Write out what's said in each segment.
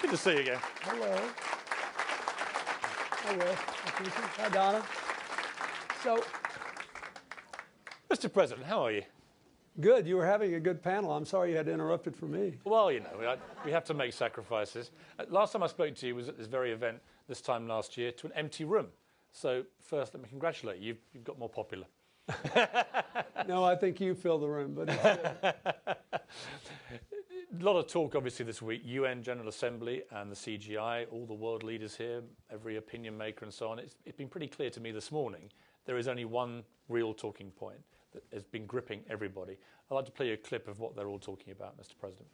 Good to see you again. Hello. Hello. Hi, Donna. So, Mr. President, how are you? good. You were having a good panel. I'm sorry you had to interrupt it for me. Well, you know, we have to make sacrifices. Last time I spoke to you was at this very event this time last year to an empty room. So first, let me congratulate you. You've got more popular. No, I think you fill the room, but it's good. A lot of talk, obviously, this week. UN General Assembly and the CGI, all the world leaders here, every opinion maker and so on. It's been pretty clear to me this morning there is only one real talking point that has been gripping everybody. I'd like to play you a clip of what they're all talking about, Mr. President.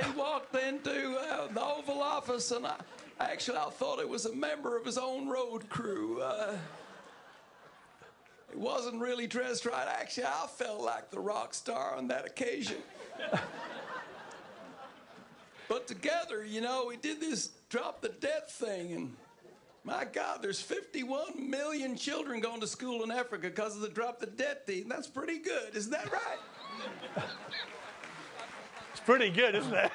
He walked into the Oval Office, and I thought it was a member of his own road crew. He wasn't really dressed right. Actually, I felt like the rock star on that occasion. But together, you know, we did this drop the debt thing, and my God, there's 51 million children going to school in Africa because of the drop the debt thing. That's pretty good, isn't that right? It's pretty good, isn't it?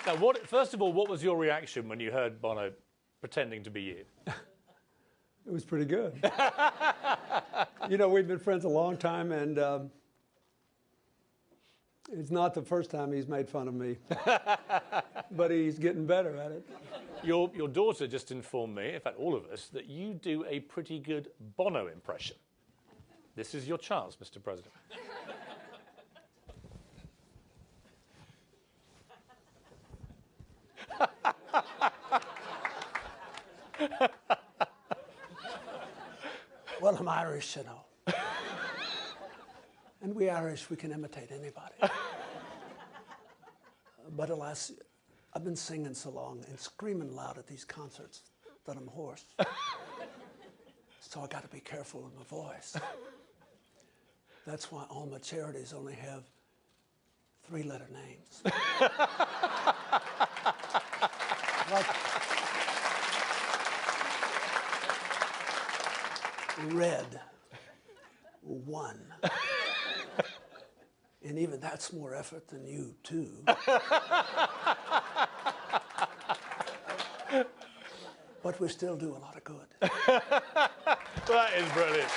Now, first of all, what was your reaction when you heard Bono pretending to be you? It was pretty good. You know, we've been friends a long time, and it's not the first time he's made fun of me, but he's getting better at it. Your daughter just informed me, in fact, all of us, that you do a pretty good Bono impression. This is your chance, Mr. President. Well, I'm Irish, you know. And we Irish, we can imitate anybody. But alas, I've been singing so long and screaming loud at these concerts that I'm hoarse. So I got to be careful with my voice. That's why all my charities only have 3-letter names. Like Red 1. And even that's more effort than you, too. But we still do a lot of good. That is brilliant.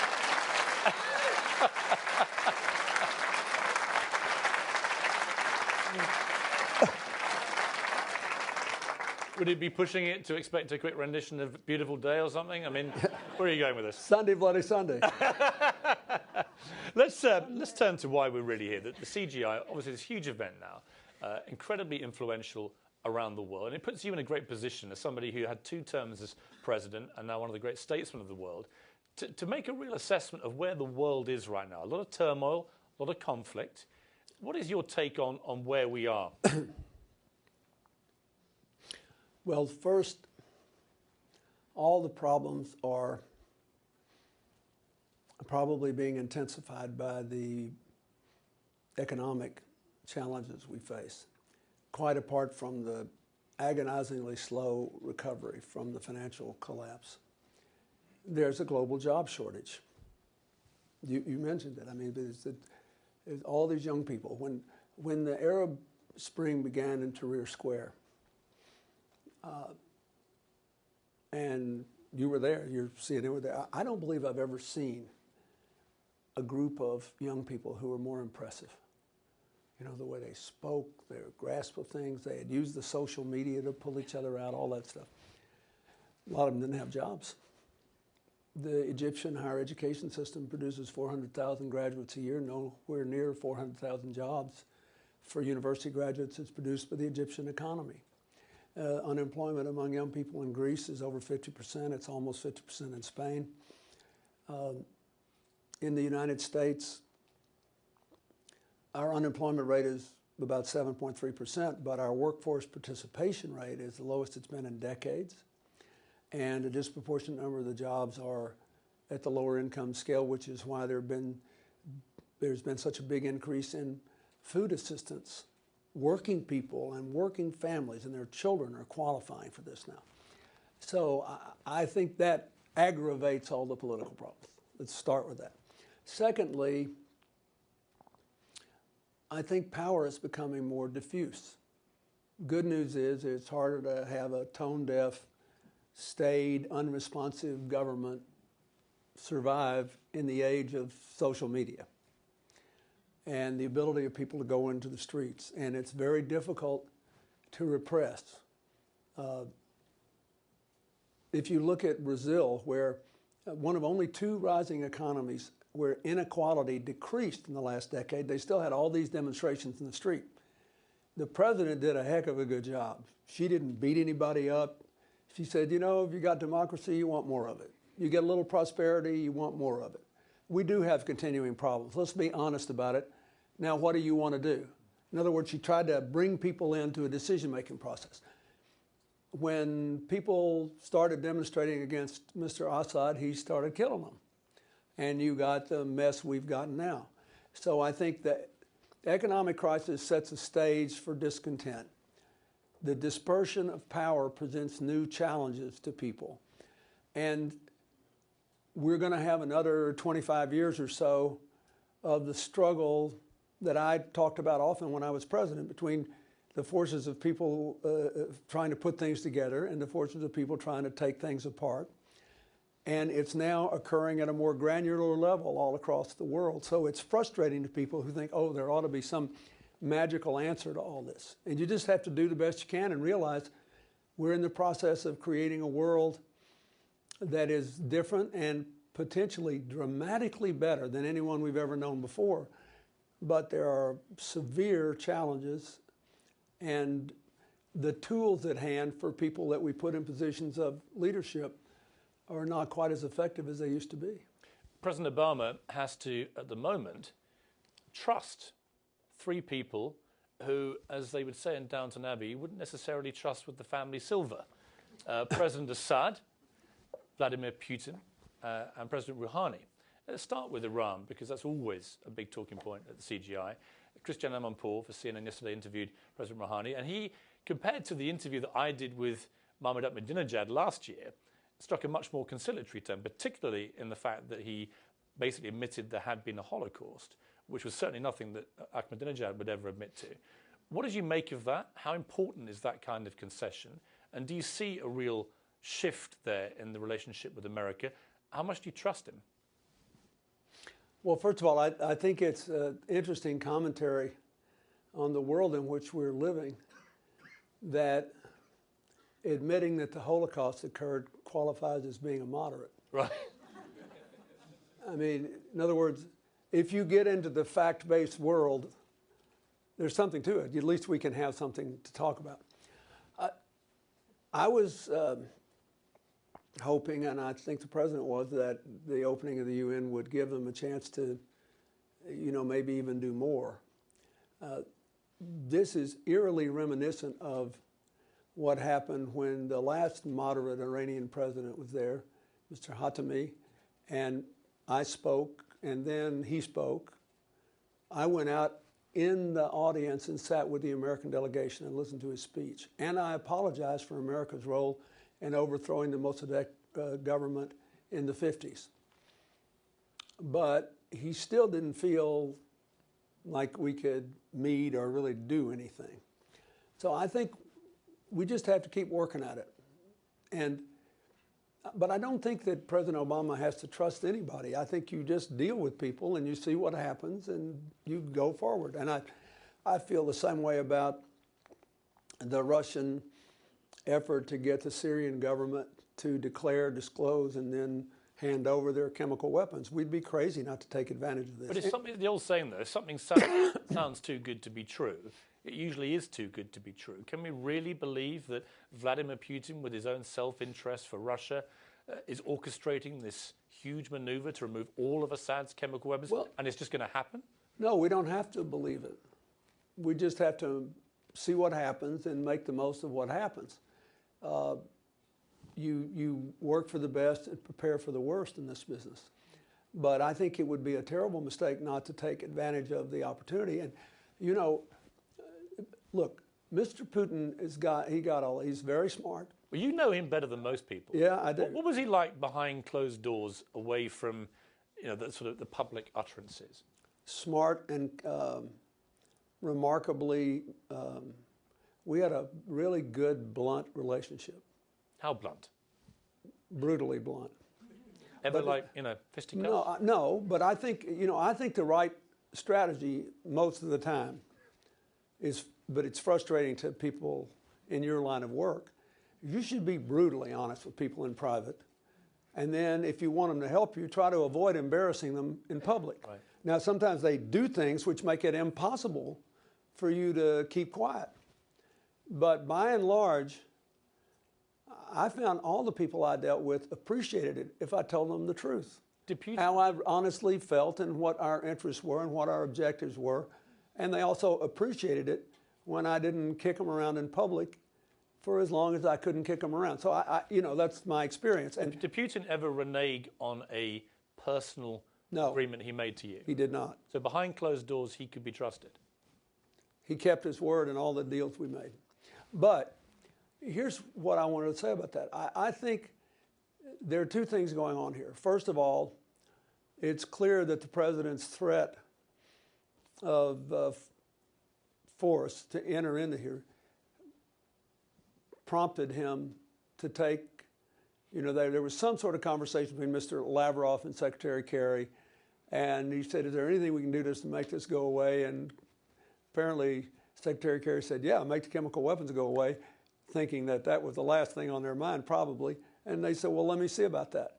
Would it be pushing it to expect a quick rendition of Beautiful Day or something? I mean, where are you going with this? Sunday, Bloody Sunday. Let's turn to why we're really here. The CGI, obviously, this huge event now, incredibly influential around the world. And it puts you in a great position as somebody who had 2 terms as president and now one of the great statesmen of the world, to make a real assessment of where the world is right now. A lot of turmoil, a lot of conflict. What is your take on where we are? Well, first, all the problems are probably being intensified by the economic challenges we face, quite apart from the agonizingly slow recovery from the financial collapse. There's a global job shortage. You mentioned it. I mean, it's all these young people. When the Arab Spring began in Tahrir Square, and you were there, you're seeing it there. I don't believe I've ever seen a group of young people who were more impressive. You know, the way they spoke, their grasp of things, they had used the social media to pull each other out, all that stuff. A lot of them didn't have jobs. The Egyptian higher education system produces 400,000 graduates a year, nowhere near 400,000 jobs for university graduates is produced by the Egyptian economy. Unemployment among young people in Greece is over 50%. It's almost 50% in Spain. In the United States, our unemployment rate is about 7.3%, but our workforce participation rate is the lowest it's been in decades. And a disproportionate number of the jobs are at the lower income scale, which is why there's been such a big increase in food assistance. Working people and working families and their children are qualifying for this now. So I think that aggravates all the political problems. Let's start with that. Secondly, I think power is becoming more diffuse. Good news is it's harder to have a tone-deaf, staid, unresponsive government survive in the age of social media and the ability of people to go into the streets. And it's very difficult to repress. If you look at Brazil, where one of only 2 rising economies where inequality decreased in the last decade, they still had all these demonstrations in the street. The president did a heck of a good job. She didn't beat anybody up. She said, you know, if you got democracy, you want more of it. You get a little prosperity, you want more of it. We do have continuing problems. Let's be honest about it. Now, what do you want to do? In other words, she tried to bring people into a decision-making process. When people started demonstrating against Mr. Assad, he started killing them. And you got the mess we've gotten now. So I think that economic crisis sets a stage for discontent. The dispersion of power presents new challenges to people. And we're going to have another 25 years or so of the struggle that I talked about often when I was president between the forces of people trying to put things together and the forces of people trying to take things apart. And it's now occurring at a more granular level all across the world. So it's frustrating to people who think, oh, there ought to be some magical answer to all this. And you just have to do the best you can and realize we're in the process of creating a world that is different and potentially dramatically better than anyone we've ever known before. But there are severe challenges, and the tools at hand for people that we put in positions of leadership are not quite as effective as they used to be. President Obama has to, at the moment, trust 3 people who, as they would say in Downton Abbey, you wouldn't necessarily trust with the family silver. President Assad, Vladimir Putin, and President Rouhani. Let's start with Iran, because that's always a big talking point at the CGI. Christian Amanpour for CNN yesterday interviewed President Rouhani, and he, compared to the interview that I did with Mohammed Ahmadinejad last year, struck a much more conciliatory tone, particularly in the fact that he basically admitted there had been a Holocaust, which was certainly nothing that Ahmadinejad would ever admit to. What did you make of that? How important is that kind of concession? And do you see a real shift there in the relationship with America? How much do you trust him? Well, first of all, I think it's an interesting commentary on the world in which we're living that admitting that the Holocaust occurred qualifies as being a moderate. Right. I mean, in other words, if you get into the fact-based world, there's something to it. At least we can have something to talk about. I was hoping, and I think the president was, that the opening of the UN would give them a chance to, you know, maybe even do more. This is eerily reminiscent of what happened when the last moderate Iranian president was there, Mr. Khatami, and I spoke, and then he spoke. I went out in the audience and sat with the American delegation and listened to his speech. And I apologized for America's role in overthrowing the Mossadegh government in the 50s. But he still didn't feel like we could meet or really do anything. So I think we just have to keep working at it. But I don't think that President Obama has to trust anybody. I think you just deal with people and you see what happens and you go forward. And I feel the same way about the Russian effort to get the Syrian government to declare, disclose, and then hand over their chemical weapons. We'd be crazy not to take advantage of this. But it's something, the old saying though, if something sounds too good to be true, it usually is too good to be true. Can we really believe that Vladimir Putin, with his own self-interest for Russia, is orchestrating this huge maneuver to remove all of Assad's chemical weapons, and it's just going to happen? No, we don't have to believe it. We just have to see what happens and make the most of what happens. You work for the best and prepare for the worst in this business. But I think it would be a terrible mistake not to take advantage of the opportunity. And, you know, look, Mr. Putin he's very smart. Well, you know him better than most people. Yeah, I do. What was he like behind closed doors, away from, the sort of the public utterances? Smart and remarkably, we had a really good, blunt relationship. How blunt? Brutally blunt. Ever fisticuffs? No, but I think the right strategy most of the time but it's frustrating to people in your line of work. You should be brutally honest with people in private. And then if you want them to help you, try to avoid embarrassing them in public. Right. Now, sometimes they do things which make it impossible for you to keep quiet. But by and large, I found all the people I dealt with appreciated it if I told them the truth. How I honestly felt and what our interests were and what our objectives were. And they also appreciated it when I didn't kick them around in public for as long as I couldn't kick them around. So, that's my experience. And did Putin ever renege on a personal agreement he made to you? He did not. So behind closed doors, he could be trusted? He kept his word in all the deals we made. But here's what I wanted to say about that. I think there are two things going on here. First of all, it's clear that the president's threat of force to enter into here prompted him to take, there was some sort of conversation between Mr. Lavrov and Secretary Kerry, and he said, is there anything we can do to make this go away? And apparently Secretary Kerry said, yeah, make the chemical weapons go away, thinking that was the last thing on their mind, probably. And they said, well, let me see about that.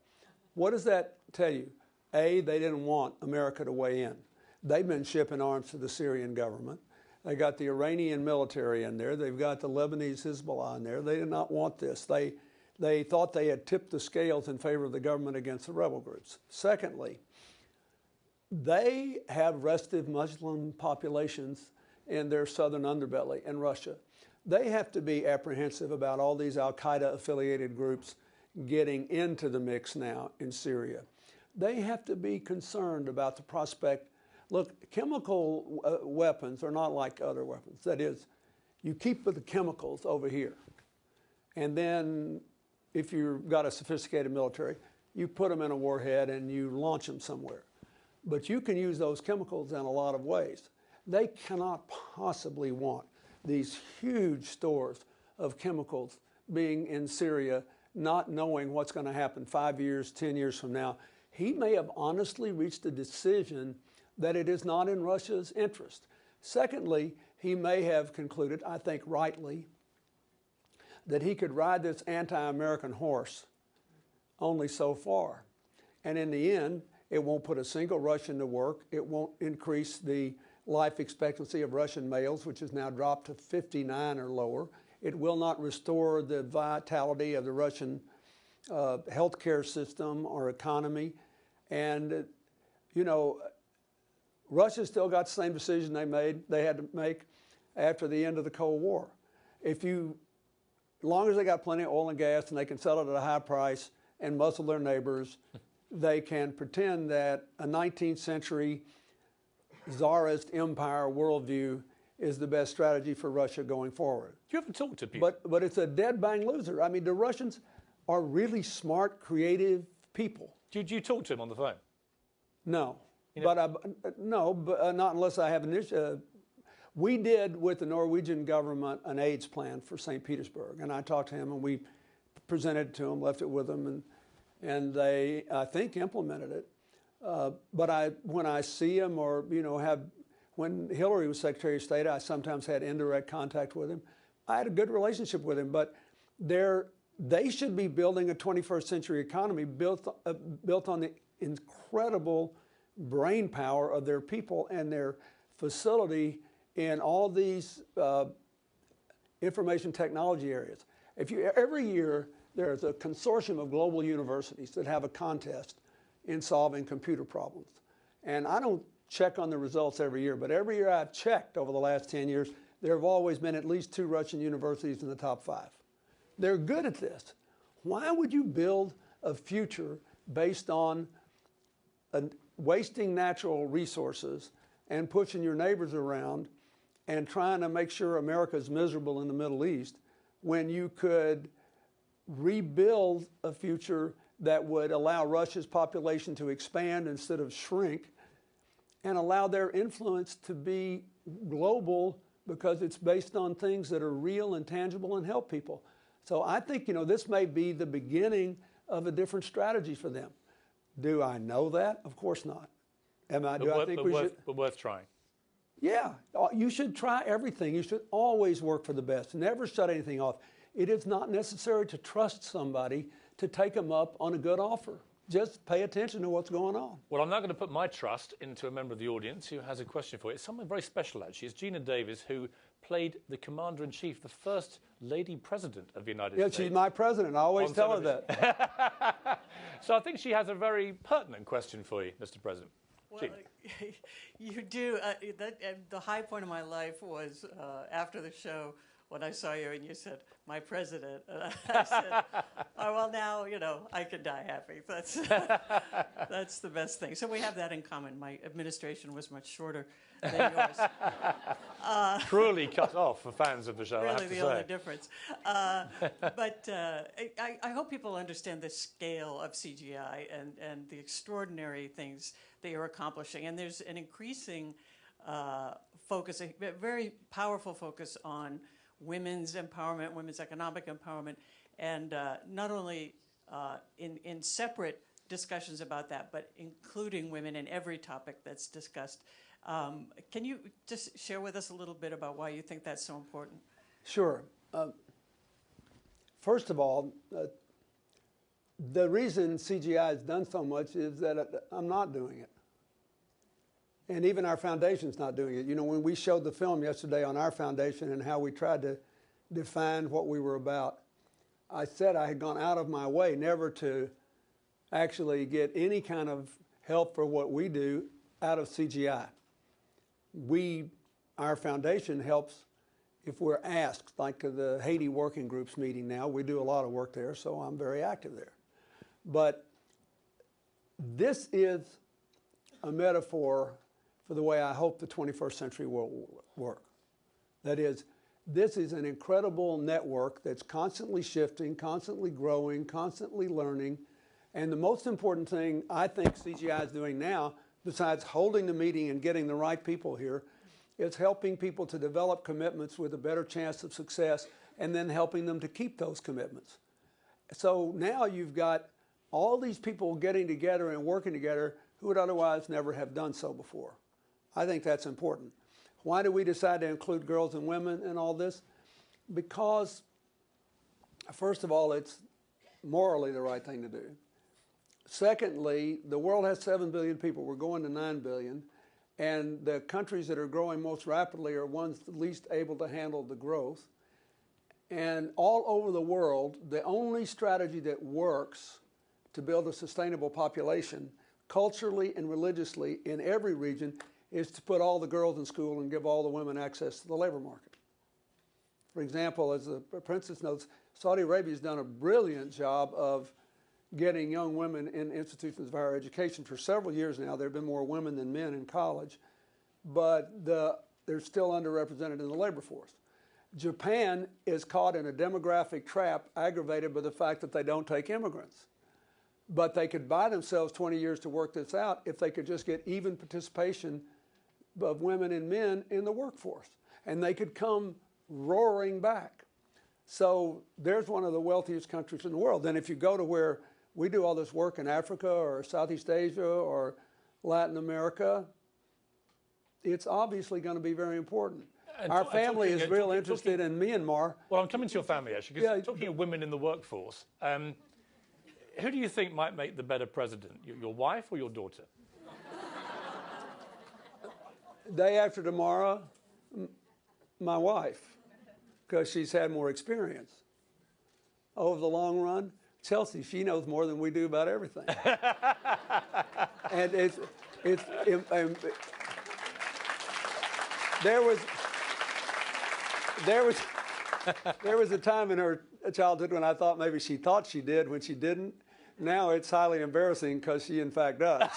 What does that tell you? A, they didn't want America to weigh in. They've been shipping arms to the Syrian government. They got the Iranian military in there. They've got the Lebanese Hezbollah in there. They did not want this. They thought they had tipped the scales in favor of the government against the rebel groups. Secondly, they have restive Muslim populations in their southern underbelly in Russia. They have to be apprehensive about all these al-Qaeda affiliated groups getting into the mix now in Syria. They have to be concerned about the prospect. Look, chemical weapons are not like other weapons. That is, you keep the chemicals over here. And then if you've got a sophisticated military, you put them in a warhead and you launch them somewhere. But you can use those chemicals in a lot of ways. They cannot possibly want these huge stores of chemicals being in Syria, not knowing what's going to happen 5 years, 10 years from now. He may have honestly reached a decision that it is not in Russia's interest. Secondly, he may have concluded, I think rightly, that he could ride this anti-American horse only so far. And in the end, it won't put a single Russian to work. It won't increase the life expectancy of Russian males, which has now dropped to 59 or lower. It will not restore the vitality of the Russian healthcare system or economy. And, Russia still got the same decision they had to make after the end of the Cold War. As long as they got plenty of oil and gas and they can sell it at a high price and muscle their neighbors, they can pretend that a 19th century czarist empire worldview is the best strategy for Russia going forward. You haven't talked to people. But it's a dead bang loser. I mean, the Russians are really smart, creative people. Did you talk to him on the phone? No. But not unless I have an issue. We did with the Norwegian government an AIDS plan for St. Petersburg, and I talked to him and we presented it to him, left it with them, and they, I think, implemented it. But when I see him or when Hillary was Secretary of State, I sometimes had indirect contact with him. I had a good relationship with him, but they should be building a 21st century economy built on the incredible brain power of their people and their facility in all these information technology areas. Every year there's a consortium of global universities that have a contest in solving computer problems. And I don't check on the results every year, but every year I've checked over the last 10 years, there have always been at least 2 Russian universities in the top 5. They're good at this. Why would you build a future based on wasting natural resources and pushing your neighbors around and trying to make sure America's miserable in the Middle East when you could rebuild a future that would allow Russia's population to expand instead of shrink, and allow their influence to be global because it's based on things that are real and tangible and help people. So I think, this may be the beginning of a different strategy for them. Do I know that? Of course not. But worth trying. Yeah, you should try everything. You should always work for the best. Never shut anything off. It is not necessary to trust somebody to take them up on a good offer. Just pay attention to what's going on. Well, I'm now going to put my trust into a member of the audience who has a question for you. It's someone very special, actually. It's Gina Davis, who played the Commander-in-Chief, the first lady president of the United States. Yeah, she's my president. I always tell her that. So I think she has a very pertinent question for you, Mr. President. Well, you do. The high point of my life was after the show when I saw you and you said, "My president." I said, "Oh, well, now, I can die happy." That's the best thing. So we have that in common. My administration was much shorter than yours. Cruelly cut off for fans of the show, I have to Really say. the only difference. But I hope people understand the scale of CGI and the extraordinary things that you're accomplishing. And there's an increasing focus, a very powerful focus on women's empowerment, women's economic empowerment, and not only in separate discussions about that, but including women in every topic that's discussed. Can you just share with us a little bit about why you think that's so important? Sure. First of all, the reason CGI has done so much is that I'm not doing it. And even our foundation's not doing it. When we showed the film yesterday on our foundation and how we tried to define what we were about, I said I had gone out of my way never to actually get any kind of help for what we do out of CGI. Our foundation helps if we're asked, like the Haiti Working Groups meeting now. We do a lot of work there, so I'm very active there. But this is a metaphor for the way I hope the 21st century world will work. That is, this is an incredible network that's constantly shifting, constantly growing, constantly learning. And the most important thing I think CGI is doing now, besides holding the meeting and getting the right people here, is helping people to develop commitments with a better chance of success and then helping them to keep those commitments. So now you've got all these people getting together and working together who would otherwise never have done so before. I think that's important. Why do we decide to include girls and women in all this? Because, first of all, it's morally the right thing to do. Secondly, the world has 7 billion people. We're going to 9 billion. And the countries that are growing most rapidly are ones least able to handle the growth. And all over the world, the only strategy that works to build a sustainable population, culturally and religiously in every region, is to put all the girls in school and give all the women access to the labor market. For example, as the princess notes, Saudi Arabia has done a brilliant job of getting young women in institutions of higher education. For several years now, there have been more women than men in college, but they're still underrepresented in the labor force. Japan is caught in a demographic trap aggravated by the fact that they don't take immigrants. But they could buy themselves 20 years to work this out if they could just get even participation of women and men in the workforce. And they could come roaring back. So there's one of the wealthiest countries in the world. Then if you go to where we do all this work in Africa or Southeast Asia or Latin America, it's obviously going to be very important. And our family is real interested in Myanmar. Well, I'm coming to your family, actually, because talking of women in the workforce, who do you think might make the better president, your wife or your daughter? Day after tomorrow, my wife, because she's had more experience. Over the long run, Chelsea, she knows more than we do about everything. And there was a time in her childhood when I thought maybe she thought she did when she didn't. Now it's highly embarrassing because she in fact does.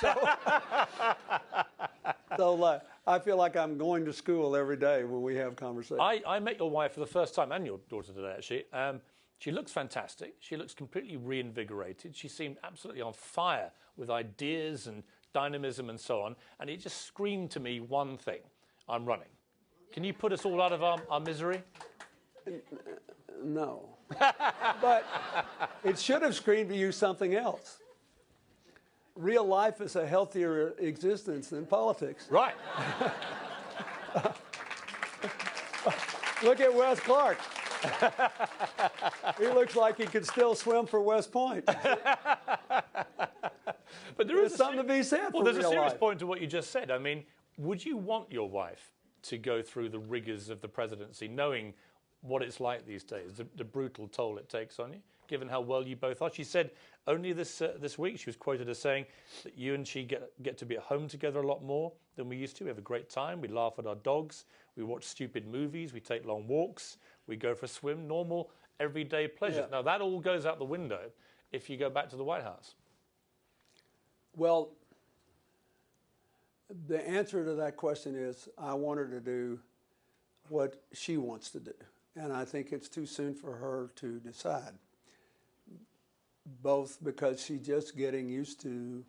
So I feel like I'm going to school every day when we have conversations. I met your wife for the first time, and your daughter today, actually, She looks fantastic. She looks completely reinvigorated. She seemed absolutely on fire with ideas and dynamism and so on. And it just screamed to me one thing: I'm running. Can you put us all out of our misery? No. But it should have screamed to you something else. Real life is a healthier existence than politics. Right. Look at Wes Clark. He looks like he could still swim for West Point. But There's something to be said for there's a real serious life. point to what you just said. I mean, would you want your wife to go through the rigors of the presidency, knowing what it's like these days, the brutal toll it takes on you, given how well you both are? She said only this week, she was quoted as saying that you and she get to be at home together a lot more than we used to. We have a great time. We laugh at our dogs. We watch stupid movies. We take long walks. We go for a swim. Normal, everyday pleasures. Yeah. Now, that all goes out the window if you go back to the White House. Well, the answer to that question is I want her to do what she wants to do. And I think it's too soon for her to decide. Both because she's just getting used to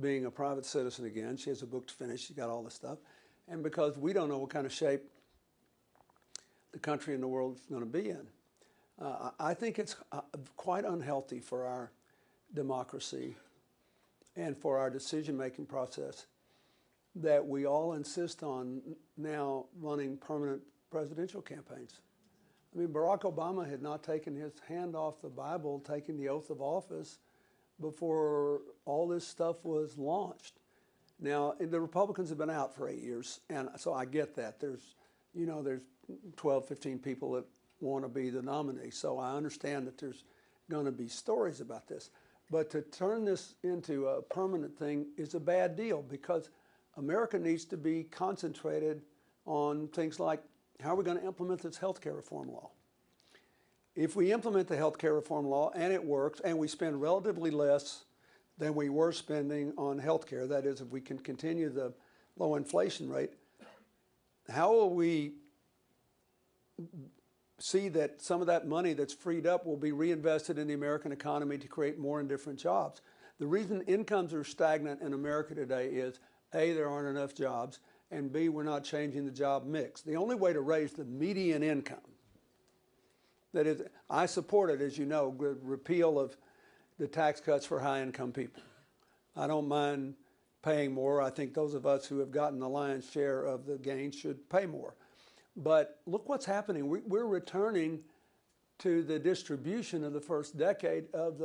being a private citizen again. She has a book to finish. She got all this stuff. And because we don't know what kind of shape the country and the world is going to be in. I think it's quite unhealthy for our democracy and for our decision-making process that we all insist on now running permanent presidential campaigns. I mean, Barack Obama had not taken his hand off the Bible, taken the oath of office before all this stuff was launched. Now, the Republicans have been out for 8 years, and so I get that. There's 12, 15 people that want to be the nominee, so I understand that there's going to be stories about this. But to turn this into a permanent thing is a bad deal because America needs to be concentrated on things like how are we going to implement this health care reform law? If we implement the health care reform law and it works and we spend relatively less than we were spending on health care, that is, if we can continue the low inflation rate, how will we see that some of that money that's freed up will be reinvested in the American economy to create more and different jobs? The reason incomes are stagnant in America today is, A, there aren't enough jobs, and B, we're not changing the job mix. The only way to raise the median income, that is, I supported, as you know, the repeal of the tax cuts for high-income people. I don't mind paying more. I think those of us who have gotten the lion's share of the gains should pay more. But look what's happening. We're returning to the distribution of the first decade of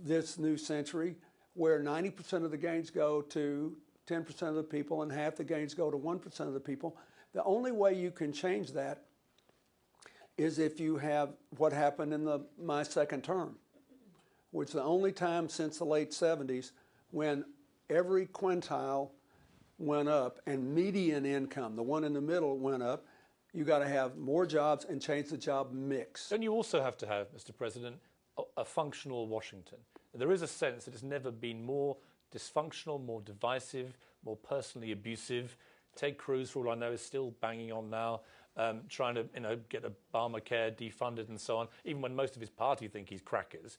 this new century, where 90% of the gains go to 10% of the people and half the gains go to 1% of the people. The only way you can change that is if you have what happened in my second term, which is the only time since the late 70s when every quintile went up and median income, the one in the middle, went up. You got to have more jobs and change the job mix. Don't you also have to have, Mr. President, a functional Washington? There is a sense that it's never been more dysfunctional, more divisive, more personally abusive. Ted Cruz, for all I know, is still banging on now, trying to get Obamacare defunded and so on, even when most of his party think he's crackers.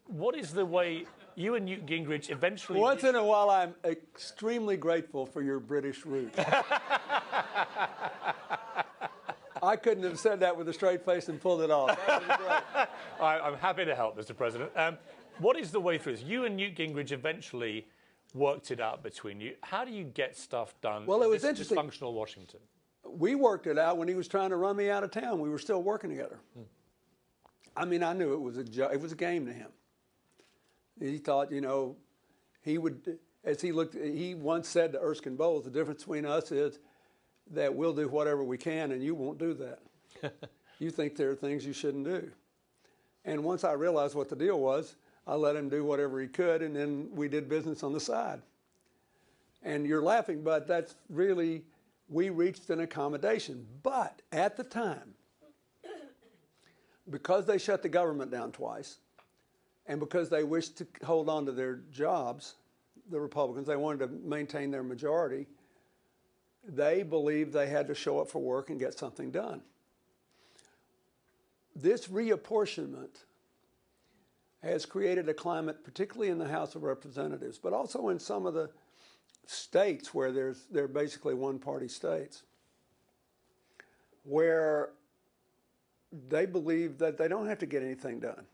What is the way you and Newt Gingrich eventually... Once in a while, I'm extremely grateful for your British roots. I couldn't have said that with a straight face and pulled it off. That was great. I'm happy to help, Mr. President. What is the way through this? You and Newt Gingrich eventually worked it out between you. How do you get stuff done Well, it was in interesting. dysfunctional Washington? We worked it out when he was trying to run me out of town. We were still working together. I mean, I knew it was a game to him. He thought, he would, as he looked, he once said to Erskine Bowles, the difference between us is that we'll do whatever we can and you won't do that. You think there are things you shouldn't do. And once I realized what the deal was, I let him do whatever he could, and then we did business on the side. And you're laughing, but that's really, we reached an accommodation. But at the time, because they shut the government down twice, and because they wished to hold on to their jobs, the Republicans, they wanted to maintain their majority, they believed they had to show up for work and get something done. this reapportionment has created a climate, particularly in the House of Representatives, but also in some of the states where they're basically one-party states, where they believe that they don't have to get anything done.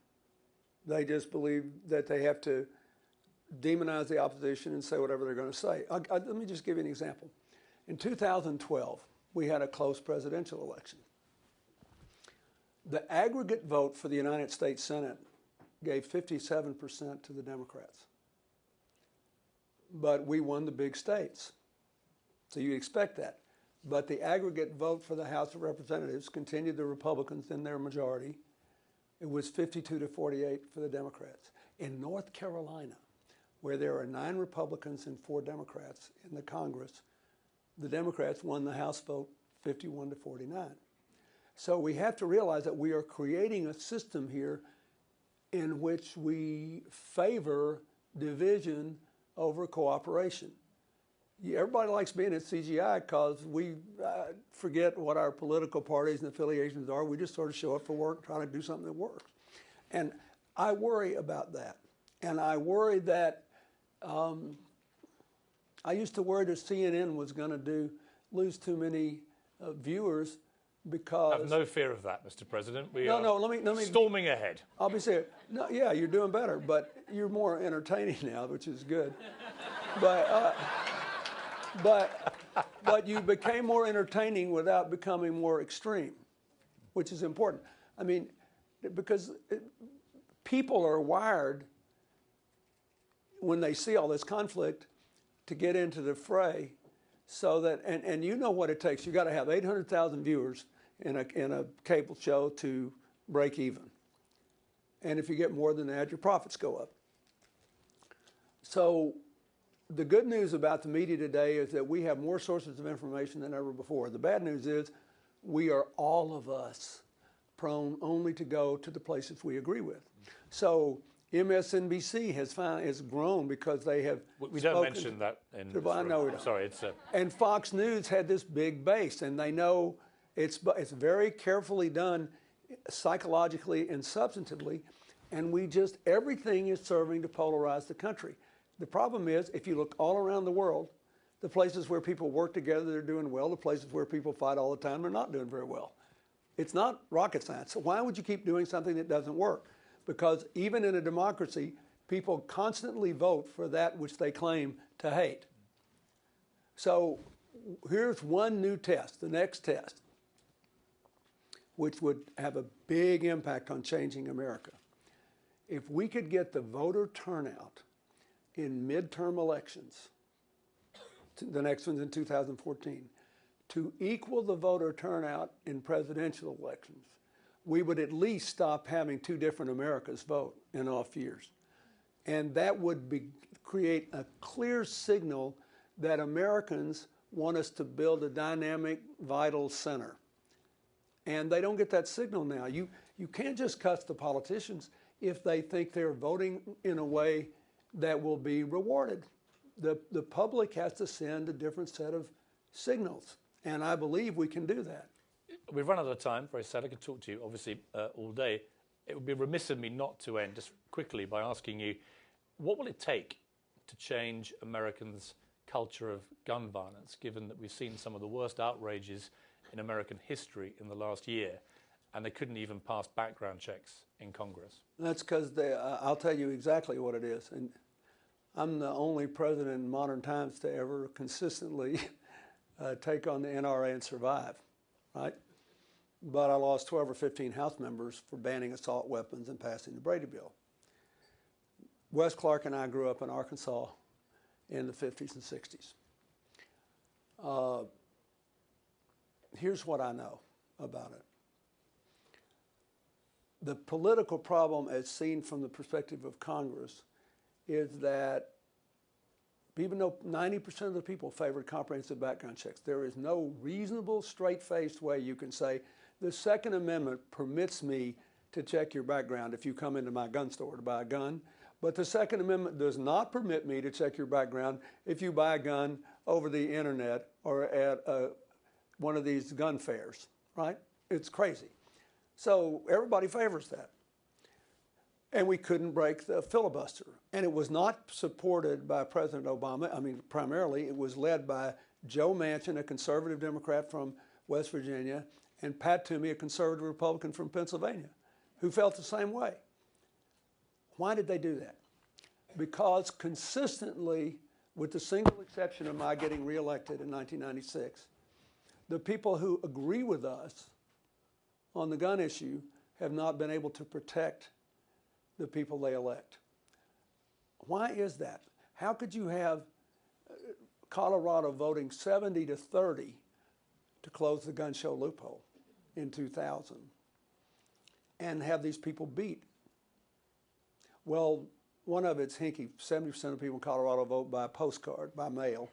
They just believe that they have to demonize the opposition and say whatever they're going to say. Let me just give you an example. In 2012, we had a close presidential election. The aggregate vote for the United States Senate gave 57% to the Democrats. But we won the big states. So you expect that. But the aggregate vote for the House of Representatives continued the Republicans in their majority. It was 52 to 48 for the Democrats. In North Carolina, where there are 9 Republicans and 4 Democrats in the Congress, the Democrats won the House vote 51 to 49. So we have to realize that we are creating a system here in which we favor division over cooperation. Everybody likes being at CGI because we forget what our political parties and affiliations are. We just sort of show up for work, trying to do something that works. And I worry about that. And I worry that I used to worry that CNN was going to lose too many viewers because... I have no fear of that, Mr. President. We no, are no, let me storming ahead. I'll be serious. No, yeah, you're doing better, but you're more entertaining now, which is good. But you became more entertaining without becoming more extreme, which is important. I mean, because people are wired when they see all this conflict to get into the fray, so that and you know what it takes. You got to have 800,000 viewers in a cable show to break even, and if you get more than that, your profits go up. So the good news about the media today is that we have more sources of information than ever before. The bad news is we are, all of us, prone only to go to the places we agree with. So MSNBC has grown because they have We don't mention that in this I know we room. don't. Sorry, it's And Fox News had this big base, and they know it's very carefully done psychologically and substantively, and everything is serving to polarize the country. The problem is, if you look all around the world, the places where people work together, they're doing well. The places where people fight all the time, they're not doing very well. It's not rocket science. So why would you keep doing something that doesn't work? Because even in a democracy, people constantly vote for that which they claim to hate. So here's one new test, the next test, which would have a big impact on changing America. If we could get the voter turnout in midterm elections, the next one's in 2014, to equal the voter turnout in presidential elections, we would at least stop having 2 different Americas vote in off years. And that would create a clear signal that Americans want us to build a dynamic, vital center. And they don't get that signal now. You can't just cuss the politicians if they think they're voting in a way that will be rewarded. The public has to send a different set of signals, and I believe we can do that. We've run out of time. Very sad. I could talk to you, obviously, all day. It would be remiss of me not to end just quickly by asking you, what will it take to change Americans' culture of gun violence, given that we've seen some of the worst outrages in American history in the last year, and they couldn't even pass background checks in Congress? That's because I'll tell you exactly what it is. And I'm the only president in modern times to ever consistently take on the NRA and survive, right? But I lost 12 or 15 House members for banning assault weapons and passing the Brady Bill. Wes Clark and I grew up in Arkansas in the 50s and 60s. Here's what I know about it. The political problem, as seen from the perspective of Congress, is that even though 90% of the people favored comprehensive background checks, there is no reasonable, straight-faced way you can say, the Second Amendment permits me to check your background if you come into my gun store to buy a gun, but the Second Amendment does not permit me to check your background if you buy a gun over the internet or at one of these gun fairs, right? It's crazy. So everybody favors that. And we couldn't break the filibuster. And it was not supported by President Obama. I mean, primarily it was led by Joe Manchin, a conservative Democrat from West Virginia, and Pat Toomey, a conservative Republican from Pennsylvania, who felt the same way. Why did they do that? Because consistently, with the single exception of my getting reelected in 1996, the people who agree with us on the gun issue have not been able to protect the people they elect. Why is that? How could you have Colorado voting 70-30 to close the gun show loophole in 2000 and have these people beat? Well, one of it's hinky. 70% of people in Colorado vote by postcard, by mail.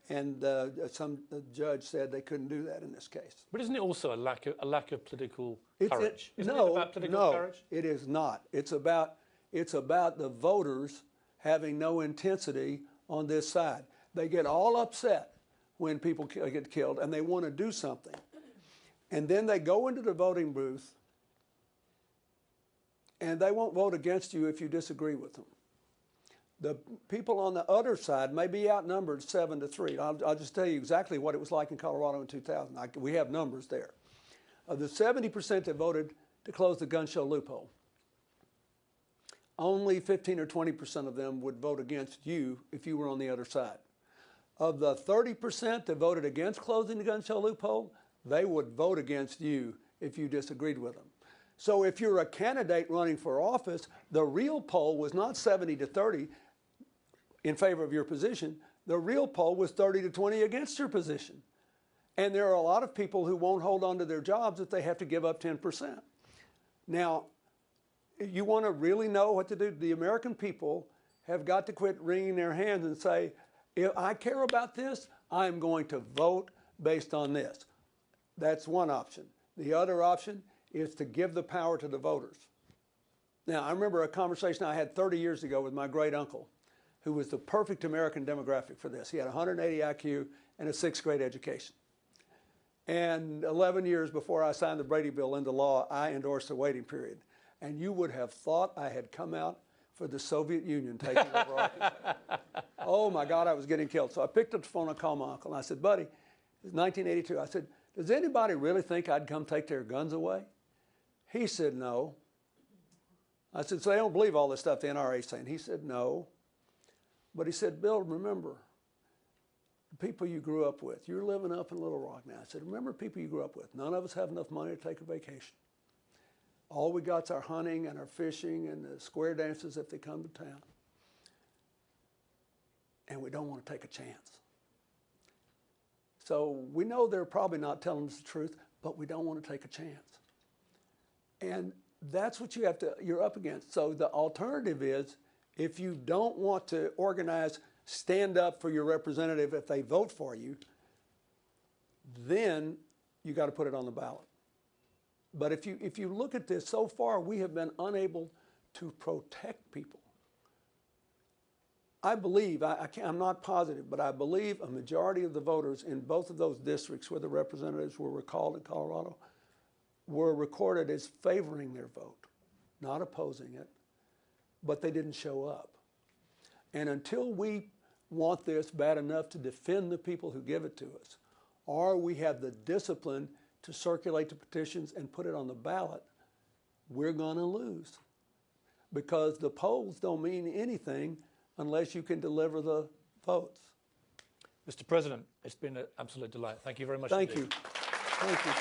And some judge said they couldn't do that in this case. But isn't it also a lack of political courage? Isn't it about political courage? It is not. It's about the voters having no intensity on this side. They get all upset when people get killed, and they want to do something. And then they go into the voting booth, and they won't vote against you if you disagree with them. The people on the other side may be outnumbered 7-3. I'll just tell you exactly what it was like in Colorado in 2000. We have numbers there. Of the 70% that voted to close the gun show loophole, only 15 or 20% of them would vote against you if you were on the other side. Of the 30% that voted against closing the gun show loophole, they would vote against you if you disagreed with them. So if you're a candidate running for office, the real poll was not 70-30 in favor of your position. The real poll was 30-20 against your position. And there are a lot of people who won't hold on to their jobs if they have to give up 10%. Now, you want to really know what to do? The American people have got to quit wringing their hands and say, if I care about this, I'm going to vote based on this. That's one option. The other option is to give the power to the voters. Now, I remember a conversation I had 30 years ago with my great uncle, who was the perfect American demographic for this. He had 180 IQ and a 6th grade education. And 11 years before I signed the Brady Bill into law, I endorsed a waiting period. And you would have thought I had come out for the Soviet Union taking over Arkansas. Oh my God, I was getting killed. So I picked up the phone and called my uncle, and I said, buddy, it's 1982. I said, does anybody really think I'd come take their guns away? He said, no. I said, so they don't believe all this stuff the NRA is saying? He said, no. But he said, Bill, remember the people you grew up with. You're living up in Little Rock now. I said, remember people you grew up with. None of us have enough money to take a vacation. All we got's our hunting and our fishing and the square dances if they come to town. And we don't want to take a chance. So we know they're probably not telling us the truth, but we don't want to take a chance. And that's what you're up against. So the alternative is, if you don't want to organize, stand up for your representative if they vote for you, then you got to put it on the ballot. But if you look at this, so far we have been unable to protect people. I believe, I'm not positive, but I believe a majority of the voters in both of those districts where the representatives were recalled in Colorado were recorded as favoring their vote, not opposing it, but they didn't show up. And until we want this bad enough to defend the people who give it to us, or we have the discipline to circulate the petitions and put it on the ballot, we're going to lose. Because the polls don't mean anything unless you can deliver the votes. Mr. President, it's been an absolute delight. Thank you very much. Thank you. Thank you.